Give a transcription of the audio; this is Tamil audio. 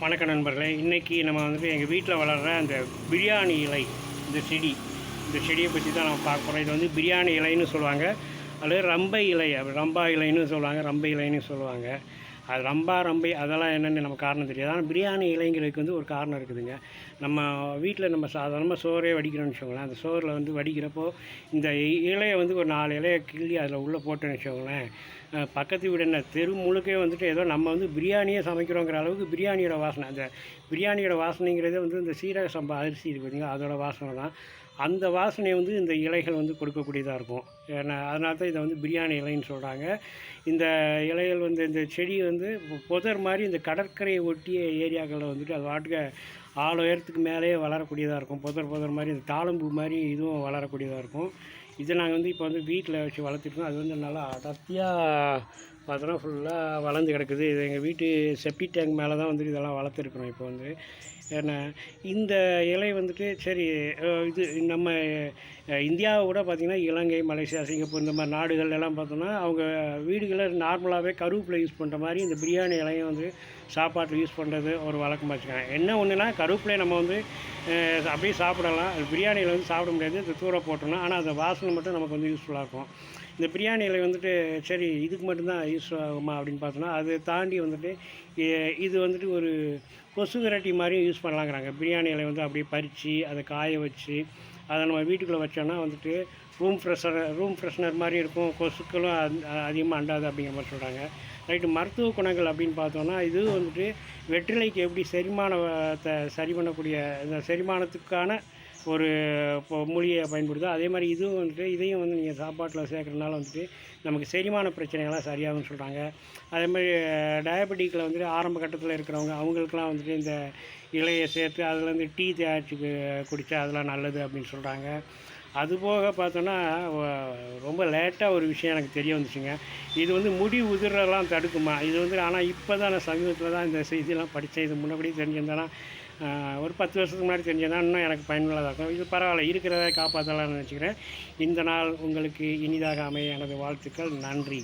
வணக்க நண்பர்களே, இன்றைக்கி நம்ம வந்துட்டு எங்கள் வீட்டில் வளர்கிற அந்த பிரியாணி இலை, இந்த செடியை பற்றி தான் நம்ம பார்க்க போகிறோம். இது வந்து பிரியாணி இலைன்னு சொல்லுவாங்க, அல்லது ரம்பை இலை, ரம்பா இலைன்னு சொல்லுவாங்க, ரம்பை இலைன்னு சொல்லுவாங்க. அது ரம்பை அதெல்லாம் என்னென்னு நம்ம காரணம் தெரியாது. ஆனால் பிரியாணி இலைங்கிறதுக்கு வந்து ஒரு காரணம் இருக்குதுங்க. நம்ம வீட்டில் நம்ம சாதாரணமாக சோறே வடிக்கிறோம்னு வச்சுக்கோங்களேன். அந்த சோறில் வந்து வடிக்கிறப்போ இந்த இலையை வந்து ஒரு 4 இலையை கிள்ளி அதில் உள்ளே போட்டோன்னு வச்சுக்கோங்களேன், பக்கத்து வீடு என்ன தெரு முழுக்கே வந்துட்டு ஏதோ நம்ம வந்து பிரியாணியே சமைக்கிறோங்கிற அளவுக்கு பிரியாணியோட வாசனை. அந்த பிரியாணியோட வாசனைங்கிறதே வந்து இந்த சீரக சம்பா அரிசி இருக்குது பார்த்திங்களா, அதோடய வாசனை தான். அந்த வாசனையை வந்து இந்த இலைகள் வந்து கொடுக்கக்கூடியதாக இருக்கும். ஏன்னா அதனால தான் இதை வந்து பிரியாணி இலைன்னு சொல்கிறாங்க. இந்த இலைகள் வந்து இந்த செடி வந்து புதர் மாதிரி இந்த கடற்கரையை ஒட்டிய ஏரியாக்களில் வந்துட்டு அது பாட்டுக்கு 6 உயரத்துக்கு மேலேயே வளரக்கூடியதாக இருக்கும். புதர் மாதிரி இந்த தாழம்பூ மாதிரி இதுவும் வளரக்கூடியதாக இருக்கும். இதை நாங்கள் வந்து இப்போ வந்து வீட்டில் வச்சு வளர்த்துருக்கோம். அது வந்து நல்லா அடர்த்தியாக பார்த்தோன்னா ஃபுல்லாக வளர்ந்து கிடக்குது. இது எங்கள் வீட்டு செப்டி டேங்க் மேலே தான் வந்துட்டு இதெல்லாம் வளர்த்துருக்குறோம் இப்போ வந்து. ஏன்னா இந்த இலை வந்துட்டு சரி, இது நம்ம இந்தியாவை விட பார்த்திங்கன்னா இலங்கை, மலேசியா, சிங்கப்பூர் இந்த மாதிரி நாடுகள்லாம் பார்த்தோன்னா அவங்க வீடுகளில் நார்மலாகவே கருவேப்பிலை யூஸ் பண்ணுற மாதிரி இந்த பிரியாணி இலையும் வந்து சாப்பாட்டில் யூஸ் பண்ணுறது ஒரு வழக்கமாக வச்சுக்காங்க. என்ன ஒன்றுனா கருவேப்பிலையை நம்ம வந்து அப்படியே சாப்பிடலாம், அது பிரியாணியில் வந்து சாப்பிட முடியாது, இந்த தூர போட்டோம்னா. ஆனால் அந்த வாசனை மட்டும் நமக்கு வந்து யூஸ்ஃபுல்லாக இருக்கும். இந்த பிரியாணி இலை வந்துட்டு சரி இதுக்கு மட்டும்தான் யூஸ் ஆகுமா அப்படின்னு பார்த்தோன்னா, அதை தாண்டி வந்துட்டு இது வந்துட்டு ஒரு கொசு விரட்டி மாதிரியும் யூஸ் பண்ணலாங்கிறாங்க. பிரியாணி இலை வந்து அப்படியே பறித்து அதை காய வச்சு அதை நம்ம வீட்டுக்குள்ளே வச்சோன்னா வந்துட்டு ரூம் ஃப்ரெஷ்னர் மாதிரி இருக்கும், கொசுக்களும் அதிகமாக அண்டாது அப்படிங்கிற மாதிரி சொல்கிறாங்க. ரைட்டு, மருத்துவ குணங்கள் அப்படின்னு பார்த்தோன்னா, இது வந்துட்டு வெற்றிலைக்கு எப்படி செரிமானத்தை சரி பண்ணக்கூடிய இந்த செரிமானத்துக்கான ஒரு மூலிகையை பயன்படுதோ அதே மாதிரி இதுவும் வந்துட்டு இதையும் வந்து நீங்கள் சாப்பாட்டில் சேர்க்குறதுனால வந்துட்டு நமக்கு செரிமான பிரச்சனைகள்லாம் சரியாகும்னு சொல்கிறாங்க. அதே மாதிரி டயபெட்டிக்கில் வந்துட்டு ஆரம்ப கட்டத்தில் இருக்கிறவங்க அவங்களுக்கெல்லாம் வந்துட்டு இந்த இலையை சேர்த்து அதில் வந்து டீ தயாரித்து குடித்தா அதெல்லாம் நல்லது அப்படின்னு சொல்கிறாங்க. அதுபோக பார்த்தோன்னா ரொம்ப லேட்டாக ஒரு விஷயம் எனக்கு தெரிய வந்துச்சுங்க. இது வந்து முடி உதிரெல்லாம் தடுக்குமா இது வந்து. ஆனால் இப்போ தான் நான் சமீபத்தில் தான் இந்த செய்தியெல்லாம் படித்தேன். இது முன்னாடி தெரிஞ்சிருந்தேன்னா ஒரு 10 வருஷத்துக்கு முன்னாடி தெரிஞ்சதுன்னா இன்னும் எனக்கு பயனுள்ளதாக இருக்கும். இது பரவாயில்ல, இருக்கிறத காப்பாற்றலாம்னு நினச்சிக்கிறேன். இந்த நாள் உங்களுக்கு இனிதாக அமைய எனது வாழ்த்துக்கள். நன்றி.